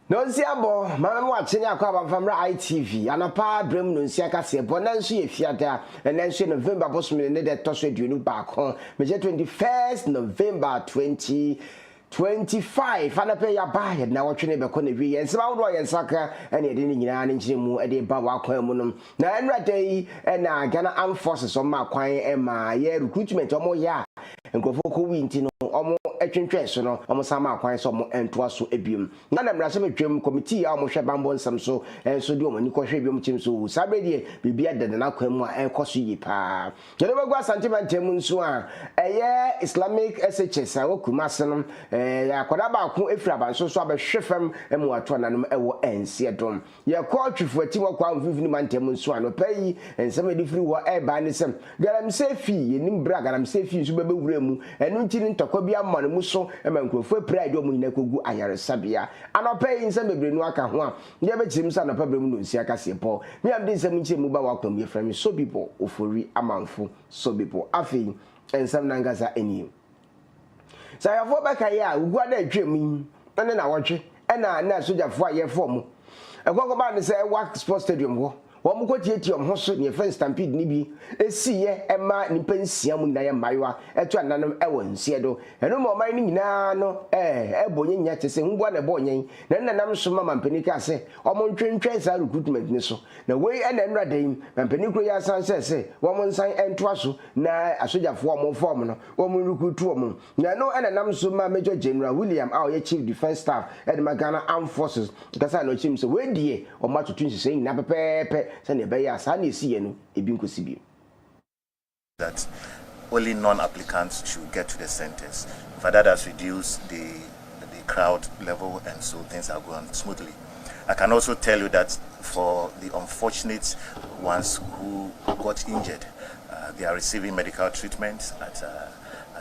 No siabo mama watching akwa from ITV anapa brem no nsia kase bo na nso ye fiada na nso November bosome ne de toso aduonu back hon me 21st November 2025 anapa ya ba ye na wotwe ne be ko na wi ye nsema wo ye nsaka ene de ni nyina ne nkyire mu e de ba wa kwan mu no na enrada yi na Ghana Armed Forces on ma kwan e ma ye recruitment omo ya nkofo ko wi nti no omo etwentwe so no omo sama kwan so omo entoa so ebiem na na mra se metwem committee a omo hwe bambo nsam so enso de omo ni ko hwe ebiem chim so sabe de bibia dede na kwan mu a enkoso yi pa jere bagwa sentimentem nso a eye Islamic SHS a okuma se no akoda ba ko efira banso so abehwe fam emu ato nanom ewo ense dom ye ko twifo ati wo kwa mfifini mantem nso a no payi ensem edifiri wo eba ne sem galamse fi yenim bra galamse fi nso bebe wura mu enu ntiri ntokwa bi amma ne mu so ema nkrofo pride omo nyina kogu ayaresabia anopayi nsem bebre nu aka ho a ye be chirim sa anopa bre mu no nsi aka se po me am de nsem nchi mu ba wa kwam ye frame so bibo ofori amanfo so bibo afi ensem nangaza eni sayafo beka ya ugwa da atwam ene na wotwe na sojafo aye fom ekoko ba ne se work sports stadium ho wọ́n kò tiẹ̀ tiẹ̀ ọ̀hún so ní ẹ̀fẹ́ stampede níbi esi yẹ ẹ̀ ma nípa nsia mu nyinaa yẹ mmayewa ẹ̀tọ́ ànánum ẹ̀wọ̀ nsia do ẹ̀nu mọ̀ ọ̀man ní nyinaa no ẹ̀bọ̀ nyẹ nyẹ tẹ̀sẹ̀ ń bọ́ na ẹ̀bọ̀ nyẹ na ẹ̀nanam so ma mampanin ká sẹ́ ọmọ ntwentwẹ́n saa recruitment ni so na wei ẹ̀na ẹ̀nura dẹ́yìn mampanin kuro yẹ asan sẹ́ wọ́n nsan ẹ̀ntoa so na asogyafoɔ ọmọ fọ́ọ̀mù no wọ́n recruit ọmọ na ẹ̀no ẹ̀nanam so ma Major General William a ɔyɛ Chief Defence Staff ẹ̀dẹ̀ ma Ghana Armed Forces kasa na ɔkyerɛ mu sɛ wei die ɔmo atutu nhyehyɛ nyinaa pɛpɛɛpɛ that only non-applicants should get to the centers. For that has reduced the crowd level, and so things are going smoothly. I can also tell you that for the unfortunate ones who got injured, they are receiving medical treatment at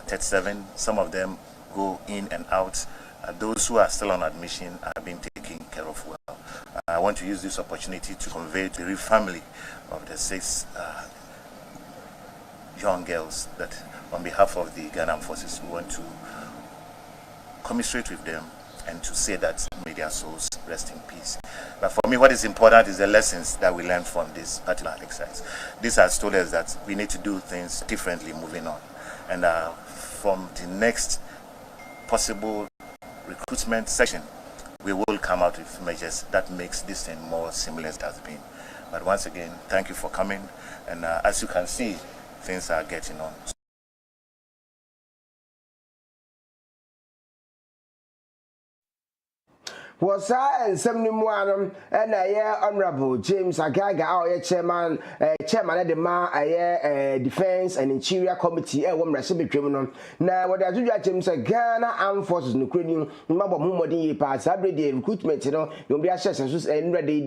37. Some of them go in and out. Those who are still on admission are being taken care of well. I want to use this opportunity to convey to the family of the 6 young girls that on behalf of the Ghana Armed Forces we want to commiserate with them and to say that may their souls rest in peace. But for me, what is important is the lessons that we learned from this particular exercise. This has told us that we need to do things differently moving on. And from the next possible recruitment session, we will come out with measures that makes this thing more seamless than it has been. But once again, thank you for coming. And as you can see, things are getting on. Was and some one and Honorable James Agaga, our chairman of the Defense and Interior Committee, one recipe criminal. Now, what I do, James Ghana Armed Forces, Ukrainian, Mabo Mumodi pass every day recruitment, you'll be assessed and ready,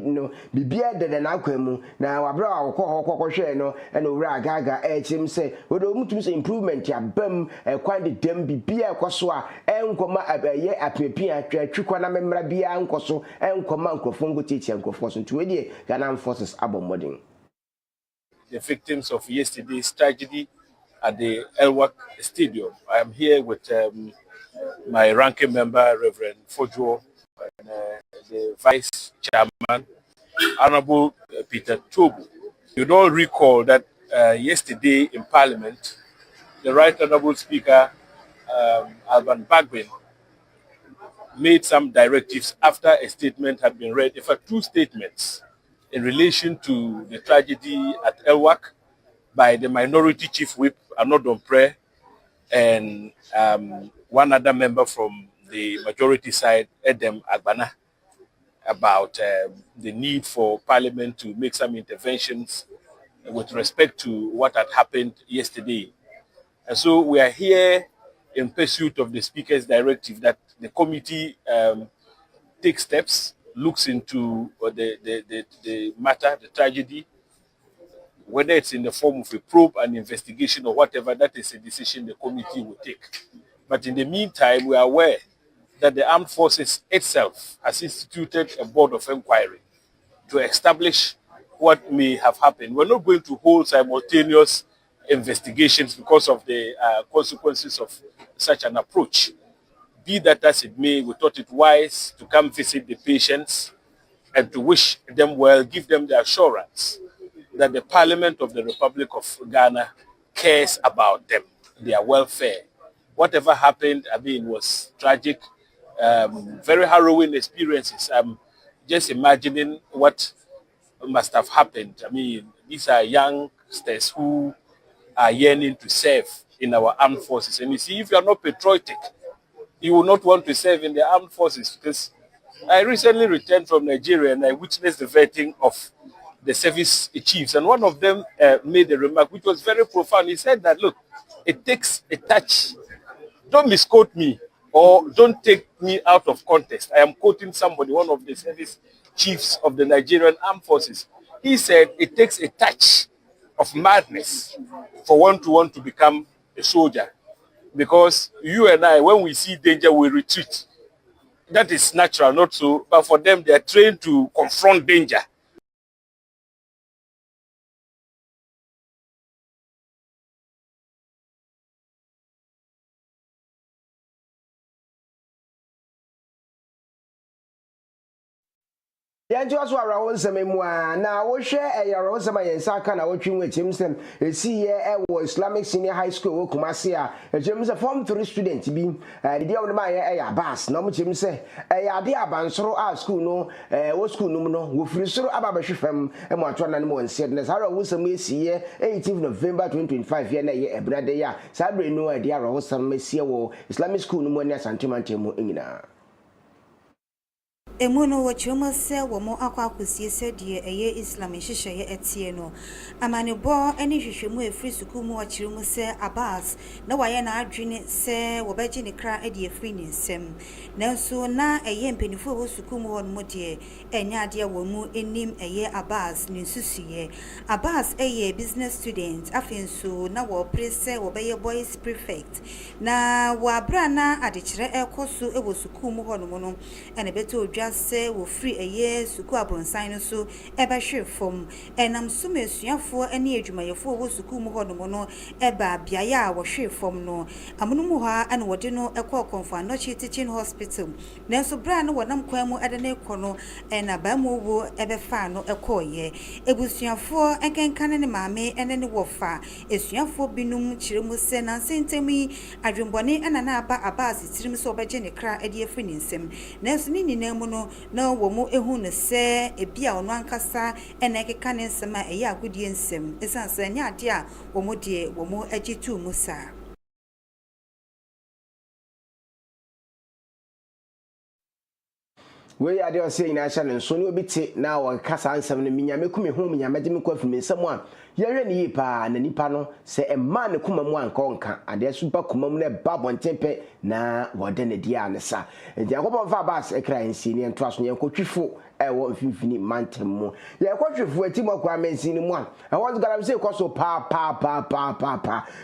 be bearded and alchemy. Now, I brought our share, and over Gaga, James say, we don't to improvement, ya bum, quite the dem be beer, Koswa, and come up a year at Pia, Trikwana member. Ankoso and command Kofongo teacher and Kofosun to the Ghana Armed Forces Abomoding. The victims of yesterday's tragedy at the Elwak Stadium. I am here with my ranking member, Reverend Fojo, and the Vice Chairman, Honorable Peter Tobu. You all recall that yesterday in Parliament, the Right Honorable Speaker, Alban Bagbin, made some directives after a statement had been read, in fact, 2 statements in relation to the tragedy at Elwak by the Minority Chief Whip, Anodon Pre, and one other member from the majority side, Edem Agbana, about the need for Parliament to make some interventions with respect to what had happened yesterday. And so we are here in pursuit of the Speaker's directive that the committee take steps, looks into the matter, the tragedy, whether it's in the form of a probe, an investigation, or whatever. That is a decision the committee will take. But in the meantime, we are aware that the armed forces itself has instituted a board of inquiry to establish what may have happened. We're not going to hold simultaneous investigations because of the consequences of such an approach. Be that as it may, we thought it wise to come visit the patients and to wish them well, give them the assurance that the Parliament of the Republic of Ghana cares about them, their welfare. Whatever happened, I mean, was tragic, very harrowing experiences. I'm just imagining what must have happened. I mean, these are youngsters who are yearning to serve in our armed forces. And you see, if you are not patriotic, you will not want to serve in the armed forces. Because I recently returned from Nigeria and I witnessed the vetting of the service chiefs. And one of them made a remark which was very profound. He said that, look, it takes a touch. Don't misquote me or don't take me out of context. I am quoting somebody, one of the service chiefs of the Nigerian armed forces. He said it takes a touch of madness for one to want to become a soldier. Because you and I, when we see danger, we retreat. That is natural, not so. But for them, they are trained to confront danger. Yanjo aso arawo nsɛm mu a na wo hwɛ ɛyarawo nsɛm a yɛnsa aka na wotwe mu ekyem nsɛm esi yɛ ɛwɔ Islamic Senior High School wo Kumasi a ekyem sɛ form 3 student bi de dia wo ma yɛ ɛyɛ abas na mo kyem sɛ ɛyɛ ade abansoro a school no wo school no mu no wo firi soro aba bɛhwe fam mo atwa na no mo nsia na sa arawo nsɛm esi yɛ 18th November 2025 yɛ na yɛ ebrade yɛ sa bre no de arawo nsɛm esi wɔ Islamic School no mu ne asantemantam mu nyina. Emono wachomo se womo akwa akusie se die eye Islam hihye ye etie no amane bo ene hwehwemu efri suku mu wachire mu se Abbas na waye na adwene se wobeji ne kra ade efri ne nsem nanso na eye mpenifo wo suku mu hon mu de enya ade wo mu enim eye Abbas ne susuye Abbas eye business student afenso na wo prese wo beye boys prefect na wa bra na adekire ekoso ewo suku mu hon mu no ene beto se wo free eye suku abronsan no so eba hwe fom enam so mesuafo ene adwumayefo wo suku mu hono no eba biaye a wo hwe fom no amono mu ha ane wode no ekọ Konfanochi Teaching Hospital nanso bra no wonam kwan mu ede ne kono ena ba mu wo ebe fa no ekoye ebusuafo enkenkan ne maame ene ne wofa esuafo binum kire mu se na sentemi adwumbone ena na aba Abbas tirim so obeje ne kra ede afri ne nsem nanso ni nyina mu no na wo mu ehu ne se ebia ono ankasa ena ekeka ne nsem a eya agodie nsem esanse nya ade a wo mu de wo mu agitu mu sa. We ade o say ina sha ne so ne obi te na wo kasa ansem ne minyame ku me hu minyame de me kwa fi me nsem a yehwe ne yi pa na nipa no se emma ne kuma mu anka onka ade super kuma mu ne babontempe na wode ne dia ne sa enti akopon fa bas ekra nsi ne nto aso ne kotwifo ewo mfimfini mantem mu ye kotwifo ati mo kwa mensi ne mu a won garam se koso pa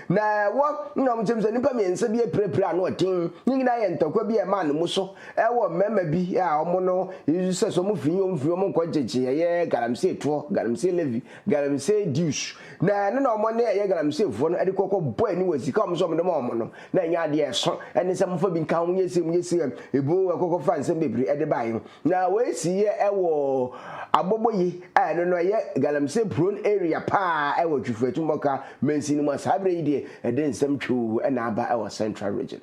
na wo nyam chemse nipa me nsa bi eprepre na otin nyina ye ntokwa bi e ma ne mu so ewo mema bi a omo no yisu se so mu finyo mo nkwajeje ye garam se to garam se levi garam se dius na ne no mo ne ye garam se fo no ade kokko boy ni wasika mo so mo no na nya de eso ene se mo fa bi nka ho nyesi ebo kokko fa nsem bebri ede bae na we si ye ewo agboboyi no ye galamse prone area pa ewo twufuatu moka mensi ni mo sabre yi de ede nsem twu na aba ewo central region.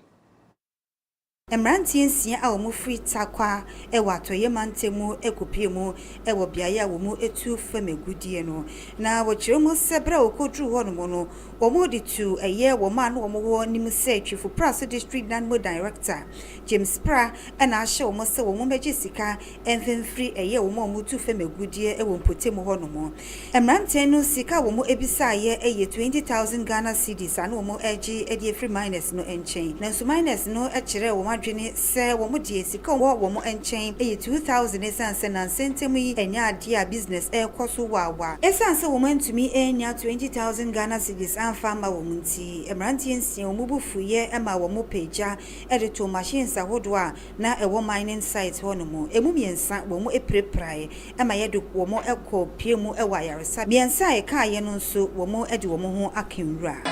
Emrantie nsia a omu free takwa ewa atoye mantemu ekopie mu ewo biaye a omu etu famegudie no na wo kire mu sebra okodru ho no no omu di tu eye wo ma no omu wo nim se twifu praso district nanmo director James Pra na ahye omu se omu meji sika enfemfiri eye omu tu famegudie ewo mpotemu ho no mo emrantie no sika omu ebisa ye eye 20,000 Ghana cedis ana omu eji edi free minus no enchen na so minus no e kire wo adwene se wo mu die sika wo mu enchen eye 2,000 esanse na sentemu yi enya ade a business e koso wawa esanse wo mantumi enya 20,000 Ghana cedis anfa ma wo munti emrantie nsia wo mu bufuye ema wo mu peja edito machines ahodo a na ewo mining site ho no mu emu miensa wo mu epreprae ema yedo wo mu ekọ pie mu ewa yaresa miensa e ka ye no nso wo mu ede wo mu ho akenwura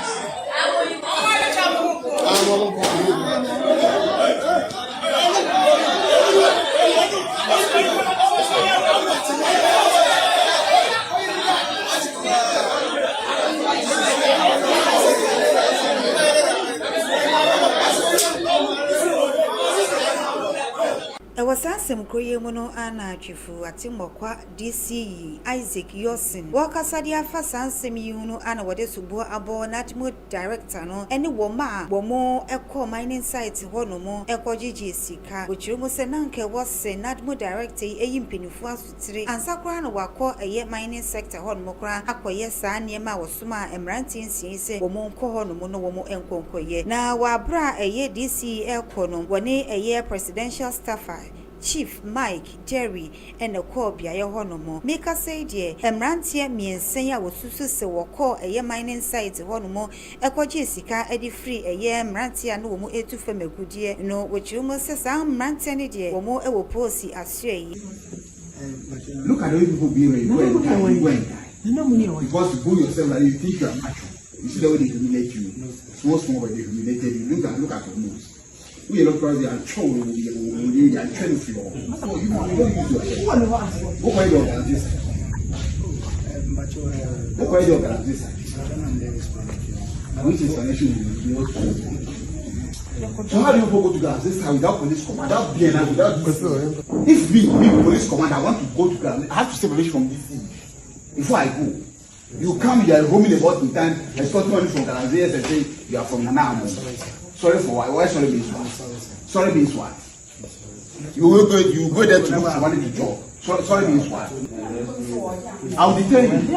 Wasasem kroye muno ana atwifu atimokwa DCE Isaac Yosin wakasa dia fa sansem yunu ana wode subo abo natmo director no ene wo ma wo mo ekọ mining site ho no mo ekọ gigi sika ochirumo se nanke wose natmo director eyi mpenifu asutire ansakora no wakọ eye mining sector ho no mo kra akoye saa niema wosoma emranti nsiese wo mo nkọ ho no mo no wo mo enkonkoye na wabra eye DCE ekọ no woni eye presidential staffer Chief Mike Jerry and a call biaye honomo make us say dear emrantie miensen ya wosusu se woko eye mining site honomo ekoje sika edi free eye emrantie na wo mu etu famegudie no wochirumo se sa emrantie ne de wo mu ewo posi asue yi. Look at the way people being because you go yourself and you think you are macho. You see the way they humiliate you. Small but they humiliated you. Look at your moves. We look probably are trolling we are trying to floor. So you don't use yourself. What kind of organization? What kind of organization? Which explanation will you so how do you go to Ghana this time without police command? Without BNI, without if me police command, I want to go to Ghana, I have to stay permission from DC before I go. You come, you are roaming about in time, expect money from Ghana and say you are from Nana. Sorry for what? Why sorry means what? Sorry means what? You go there to look for money to job. Sorry means what? I will detain you.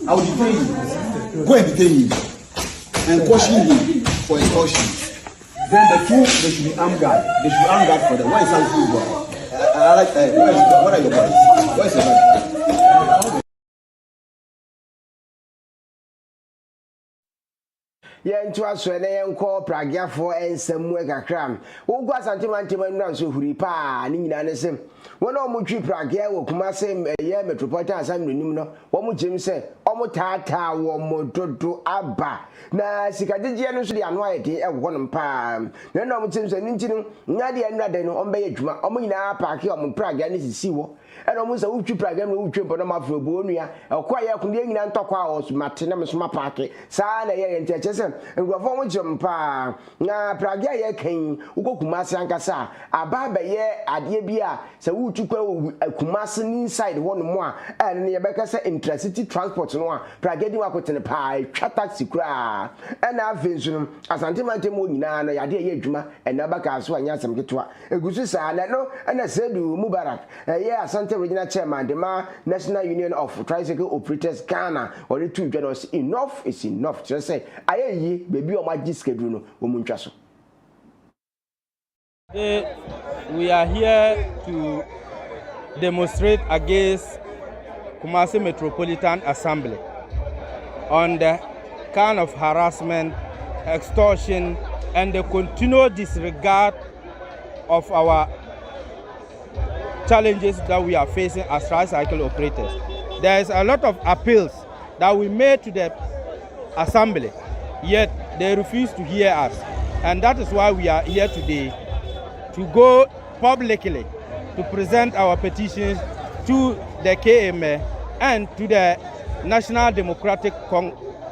I will detain you. Go and detain him and caution him for extortion. Then the two, they should be armed guard. They should be armed guard for them. Why is that good? I like what are your boys? What is your body? Yentu aswele yenko pragiafo ensemu kakram wo asantima ntima nura so huri pa ni nyina ne sem wona omutwi pragia wo kuma sem ye metropolitan assembly nim no wo mu gem se omu tata wo mododo aba na sikagege no so de ano ayede e wo no pa na no omu gem se nintinu nyade enrade no ombe adwuma omu nyina paaki omu pragia ne sisi wo eno mu se utwi pragia no utwi mpo no mafro bo onua ekwa ye kunde nyina ntokwa wo so mate na mesoma paaki saa na ye nteche se ngwafo mo jempa na pragia ye kan ukokumase ankasa aba ye ade bia se wutukwa akumase ni inside one mo a ene ye beka se intercity transport no a pragia di wakotene pa twa taxi kura ena afinsu no asante mante mo nyina na yade ye adwuma ena baka so anya asem ketwa egusu saa na no ena Sedu Mubarak ye Asante regional chairman the National Union of Tricycle Operators Ghana or the two journals enough is enough to say aye baby o maji schedule no wo muntwa so. We are here to demonstrate against Kumasi Metropolitan Assembly on the kind of harassment, extortion, and the continued disregard of our challenges that we are facing as tricycle operators. There is a lot of appeals that we made to the assembly, yet they refuse to hear us. And that is why we are here today, to go publicly to present our petitions to the KMA and to the National Democratic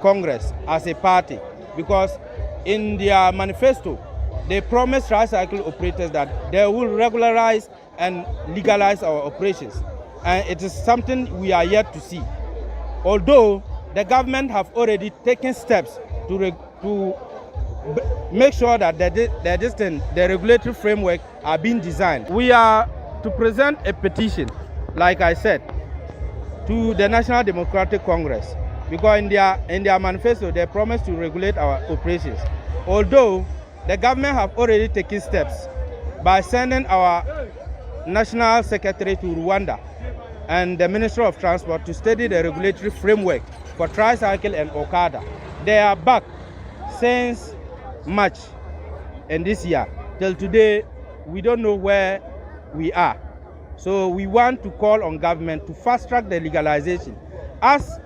Congress as a party, because in their manifesto they promised tricycle operators that they will regularize and legalize our operations. And it is something we are yet to see. Although the government have already taken steps to make sure that the regulatory framework are being designed. We are to present a petition, like I said, to the National Democratic Congress, because in their manifesto they promised to regulate our operations. Although the government have already taken steps by sending our National Secretary to Rwanda and the Minister of Transport to study the regulatory framework for tricycle and Okada. They are back since March and this year. Till today, we don't know where we are. So we want to call on government to fast track the legalization. As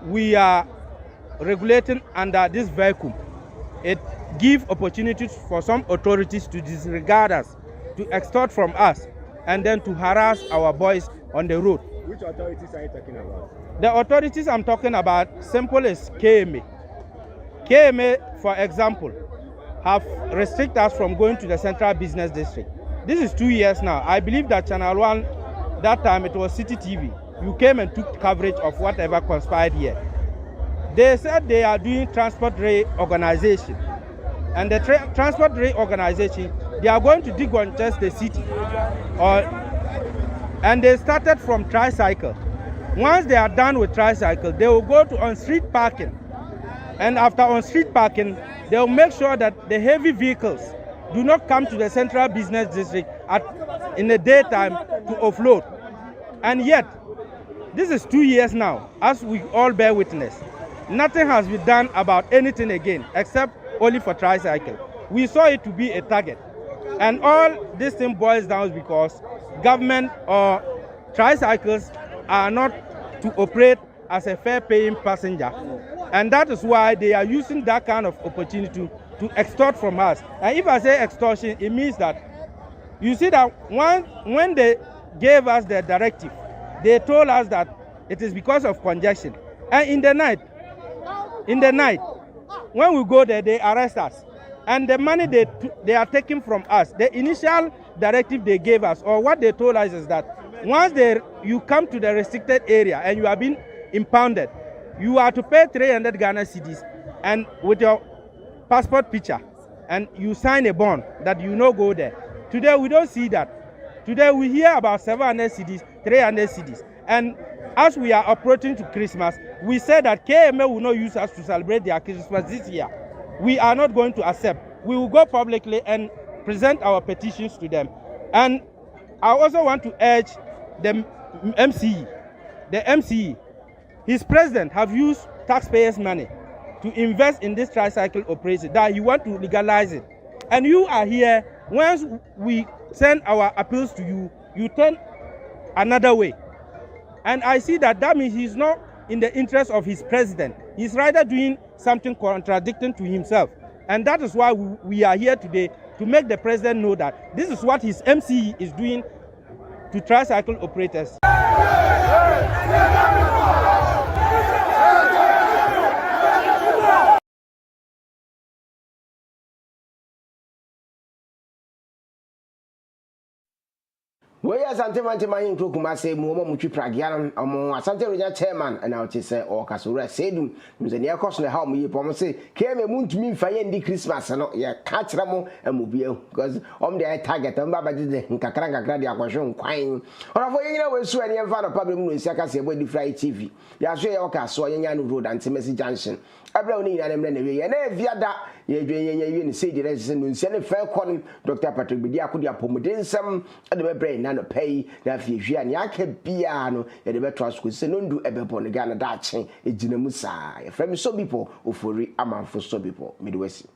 we are regulating under this vehicle, it gives opportunities for some authorities to disregard us, to extort from us, and then to harass our boys on the road. Which authorities are you talking about? The authorities I'm talking about, simple as KMA. KMA, for example, have restricted us from going to the Central Business District. This is 2 years now. I believe that Channel 1, that time it was City TV. You came and took coverage of whatever conspired here. They said they are doing transport reorganization. And the transport reorganization, they are going to dig on just the city. And they started from tricycle. Once they are done with tricycle, they will go to on-street parking. And after on-street parking, they will make sure that the heavy vehicles do not come to the Central Business District in the daytime to offload. And yet, this is 2 years now, as we all bear witness. Nothing has been done about anything again, except only for tricycle. We saw it to be a target. And all this thing boils down because government or tricycles are not to operate as a fair-paying passenger. And that is why they are using that kind of opportunity to extort from us. And if I say extortion, it means that, you see that when they gave us the directive, they told us that it is because of congestion. And in the night, when we go there, they arrest us. And the money they are taking from us, the initial directive they gave us, or what they told us is that once you come to the restricted area and you are being impounded, you are to pay 300 Ghana cedis and with your passport picture, and you sign a bond that you no go there. Today we don't see that. Today we hear about 700 cedis, 300 cedis. And as we are approaching to Christmas, we say that KMA will not use us to celebrate their Christmas this year. We are not going to accept. We will go publicly and present our petitions to them. And I also want to urge the MCE. The MCE, his president have used taxpayers' money to invest in this tricycle operation, that he want to legalize it. And you are here, once we send our appeals to you, you turn another way. And I see that means he's not in the interest of his president. He's rather doing something contradicting to himself. And that is why we are here today, to make the president know that this is what his MCE is doing to tricycle operators. We are Santa Mantima in Kumase, Momo Muchi Pragian, among Santa Rina chairman, and out is or Casura Sedum, who's a near cost how me promise came a moon to me for the Christmas and ya catch Ramo and Mobile, because the target and Baba did the Kakranga Gradia Quashon quine. Or for you know, so any of our public moon, Sakasi, Body Fry TV. Yashay Oka, so Yan Road and Timothy Junction. I don't need an emblem, and via that, you say the resident, send a fair calling Dr. Patrick Bidia could have promoted some at the brain and pay that if you and Yake piano at the Betras could send on do ever upon the Ghana Daakye, a Jinamusa, a friend so people, or for a man for so people, Midwest.